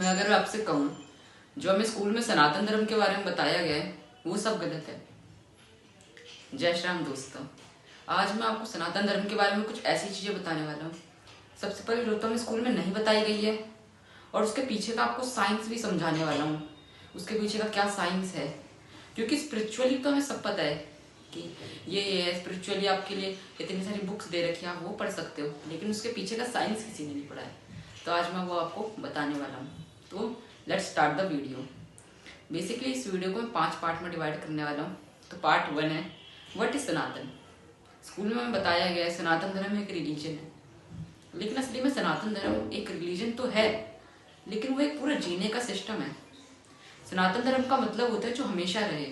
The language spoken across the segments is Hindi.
मैं अगर आपसे कहूँ जो हमें स्कूल में सनातन धर्म के बारे में बताया गया है वो सब गलत है। जय श्री राम दोस्तों, आज मैं आपको सनातन धर्म के बारे में कुछ ऐसी चीज़ें बताने वाला हूँ। सबसे पहले जो तो हमें स्कूल में नहीं बताई गई है और उसके पीछे का आपको साइंस भी समझाने वाला हूँ, उसके पीछे का क्या साइंस है। क्योंकि स्पिरिचुअली तो हमें सब पता है कि ये है स्पिरिचुअली, आपके लिए इतनी सारी बुक्स दे रखी है, आप वो पढ़ सकते हो, लेकिन उसके पीछे का साइंस किसी ने नहीं पढ़ा है। तो आज मैं वो आपको बताने वाला हूँ। तो let's start the video. Basically इस वीडियो को मैं 5 पार्ट में डिवाइड करने वाला हूँ। तो पार्ट 1 है व्हाट इज सनातन। स्कूल में हमें बताया गया है सनातन धर्म एक रिलीजन है, लेकिन असली में सनातन धर्म एक रिलीजन तो है, लेकिन वो एक पूरा जीने का सिस्टम है। सनातन धर्म का मतलब होता है जो हमेशा रहे,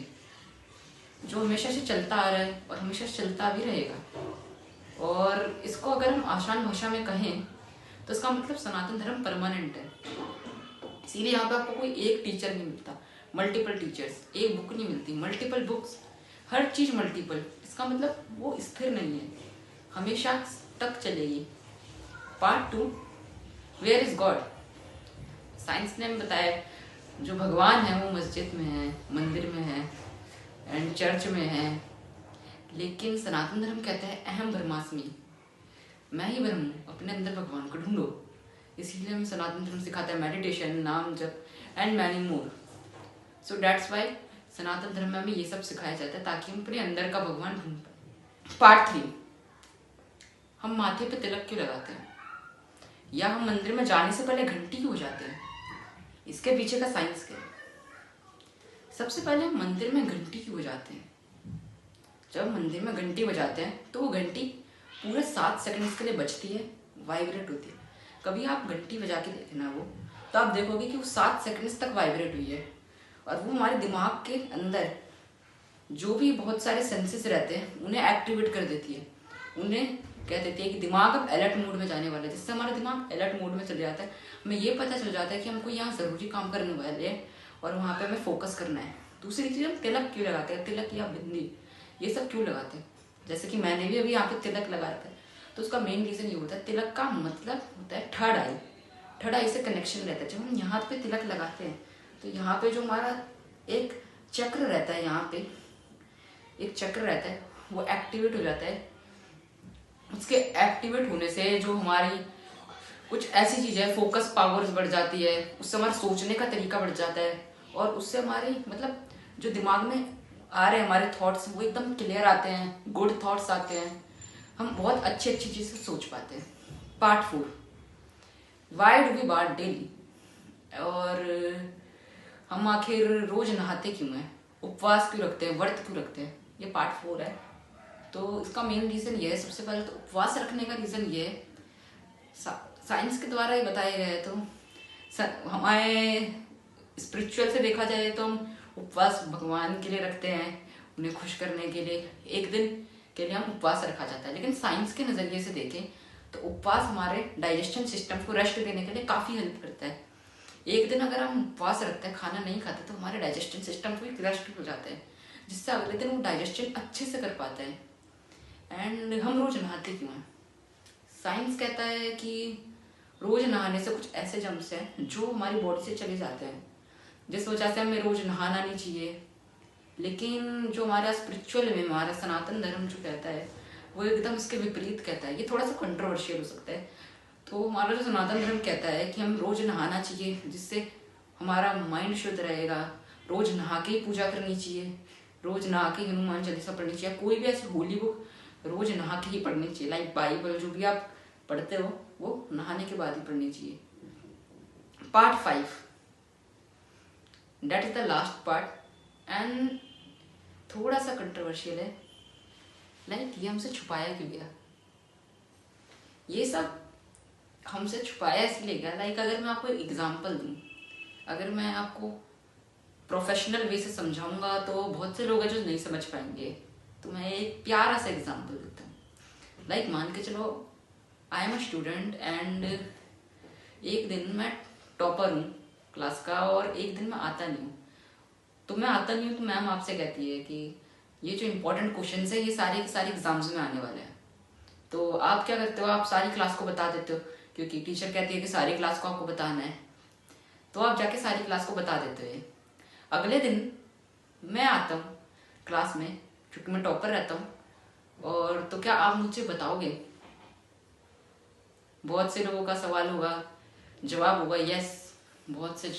जो हमेशा से चलता आ रहा है और हमेशा से चलता भी रहेगा। और इसको अगर हम आसान भाषा में कहें तो इसका मतलब सनातन धर्म परमानेंट है। इसीलिए यहाँ पे आपको कोई एक टीचर नहीं मिलता, मल्टीपल टीचर्स, एक बुक नहीं मिलती, मल्टीपल बुक्स, हर चीज मल्टीपल। इसका मतलब वो स्थिर नहीं है, हमेशा तक चलेगी। Part 2 where is God. Science ने हमें बताया जो भगवान है वो मस्जिद में है, मंदिर में है एंड चर्च में है। लेकिन सनातन धर्म कहता है अहम ब्रह्मास्मि, मैं ही ब्रह्म हूँ, अपने अंदर भगवान को ढूंढो। इसीलिए हमें सनातन धर्म सिखाता है मेडिटेशन, नाम जप and many more. So that's why Sanatan Dharma में हमें ये सब सिखाया जाता है ताकि हम अपने अंदर का भगवान ढूंढ पाए। पार्ट 3 हम माथे पे तिलक क्यों लगाते हैं, या हम मंदिर में जाने से पहले घंटी क्यों बजाते हैं, इसके पीछे का साइंस क्या है। सबसे पहले हम मंदिर में घंटी क्यों बजाते हैं। जब मंदिर में घंटी बजाते हैं तो वो घंटी पूरे 7 सेकंड्स के लिए बजती है, वाइब्रेट होती है। कभी आप घंटी बजा के देखना वो, तो आप देखोगे कि वो 7 सेकंड्स तक वाइब्रेट हुई है। और वो हमारे दिमाग के अंदर जो भी बहुत सारे सेंसेस रहते हैं उन्हें एक्टिवेट कर देती है, उन्हें कह देती है कि दिमाग अब अलर्ट मोड में जाने वाला है, जिससे हमारा दिमाग अलर्ट मोड में चले जाता है। हमें ये पता चल जाता है कि हमको यहाँ ज़रूरी काम करने वाले हैं और वहाँ पे हमें फोकस करना है। दूसरी चीज़, हम तिलक क्यों लगाते हैं, तिलक या बिंदी ये सब क्यों लगाते हैं। जैसे कि मैंने भी अभी यहाँ पे तिलक लगा रखा है, तो उसका मेन रीज़न ये होता है, तिलक का मतलब होता है थर्ड आई। थर्ड आई से कनेक्शन रहता है। जब हम यहाँ पे तिलक लगाते हैं तो यहाँ पे जो हमारा एक चक्र रहता है, यहाँ पे एक चक्र रहता है, वो एक्टिवेट हो जाता है। उसके एक्टिवेट होने से जो हमारी कुछ ऐसी चीज़ें, फोकस पावर्स बढ़ जाती है, उससे हमारा सोचने का तरीका बढ़ जाता है और उससे हमारी मतलब जो दिमाग में आ रहे हैं हमारे थॉट्स वो एकदम क्लियर आते हैं, गुड थॉट्स आते हैं, हम बहुत अच्छी अच्छी चीज़ें सोच पाते हैं। Part 4 why do we bath daily. और हम आखिर रोज नहाते क्यों हैं, उपवास क्यों रखते हैं, व्रत क्यों रखते हैं, ये पार्ट 4 है। तो इसका मेन रीज़न ये है, सबसे पहले तो उपवास रखने का रीज़न ये है, साइंस के द्वारा ही बताया गया है। तो हमारे स्पिरिचुअल से देखा जाए तो हम उपवास भगवान के लिए रखते हैं, उन्हें खुश करने के लिए, एक दिन के लिए हम उपवास रखा जाता है। लेकिन साइंस के नज़रिए से देखें तो उपवास हमारे डाइजेशन सिस्टम को रेस्ट देने के लिए काफ़ी हेल्प करता है। एक दिन अगर हम उपवास रखते हैं, खाना नहीं खाते, तो हमारे डाइजेशन सिस्टम को एक रेस्ट हो जाता है, जिससे अगले दिन वो डाइजेशन अच्छे से कर पाता है। एंड हम रोज नहाते क्यों हैं। साइंस कहता है कि रोज नहाने से कुछ ऐसे जर्म्स हैं जो हमारी बॉडी से चले जाते हैं, जिस वजह से हमें रोज नहाना नहीं चाहिए। लेकिन जो हमारा स्पिरिचुअल में हमारा सनातन धर्म जो कहता है वो एकदम इसके विपरीत कहता है। ये थोड़ा सा कंट्रोवर्शियल हो सकता है। तो हमारा जो सनातन धर्म कहता है कि हम रोज नहाना चाहिए, जिससे हमारा माइंड शुद्ध रहेगा, रोज नहा के ही पूजा करनी चाहिए, रोज नहा के हनुमान चालीसा पढ़नी चाहिए, कोई भी ऐसी होली बुक रोज नहा के ही पढ़नी चाहिए। लाइक बाइबल जो भी आप पढ़ते हो वो नहाने के बाद ही पढ़नी चाहिए। Part 5 that is the last part and थोड़ा सा कंट्रोवर्शियल है। लाइक ये हमसे छुपाया क्यों गया, ये सब हमसे छुपाया इसलिए गया। लाइक अगर मैं आपको एक एग्जांपल दूं, अगर मैं आपको प्रोफेशनल वे से समझाऊंगा तो बहुत से लोग हैं जो नहीं समझ पाएंगे। तो मैं एक प्यारा सा एग्जांपल देता हूँ। लाइक मान के चलो I am a student and एक दिन मैं टॉपर हूँ क्लास का और एक दिन मैं आता नहीं हूँ। तो मैं आता नहीं हूँ तो मैम आपसे कहती है कि ये जो इम्पोर्टेंट क्वेश्चन है ये सारे के सारे एग्जाम्स में आने वाले हैं। तो आप क्या करते हो, आप सारी क्लास को बता देते हो, क्योंकि टीचर कहती है कि सारी क्लास को आपको बताना है। तो आप जाके सारी क्लास को बता देते हैं। अगले दिन मैं आता हूँ क्लास में, क्योंकि मैं टॉपर रहता हूँ, और तो क्या आप मुझे बताओगे? बहुत से लोगों का सवाल होगा, जवाब होगा यस, बहुत से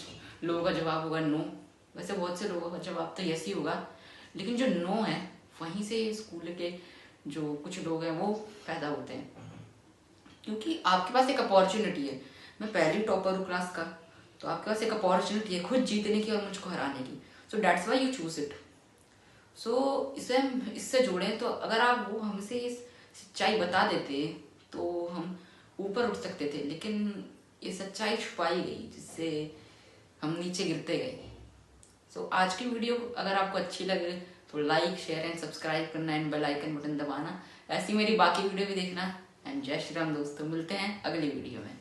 लोगों का जवाब होगा नो। वैसे बहुत से लोगों का जवाब तो यस ही होगा, लेकिन जो नो है वहीं से स्कूल के जो कुछ लोग हैं वो पैदा होते हैं, क्योंकि आपके पास एक अपॉर्चुनिटी है। मैं पहली टॉपर हूँ क्लास का, तो आपके पास एक अपॉर्चुनिटी है खुद जीतने की और मुझको हराने की। So that's why you choose it. So इसे हम इससे जोड़ें, तो अगर आप वो हमसे इस सच्चाई बता देते तो हम ऊपर उठ सकते थे, लेकिन ये सच्चाई छुपाई गई जिससे हम नीचे गिरते गए। सो आज की वीडियो अगर आपको अच्छी लगे तो लाइक शेयर एंड सब्सक्राइब करना एंड बेल आइकन बटन दबाना। ऐसी मेरी बाकी वीडियो भी देखना। एंड जय श्री राम दोस्तों, मिलते हैं अगली वीडियो में।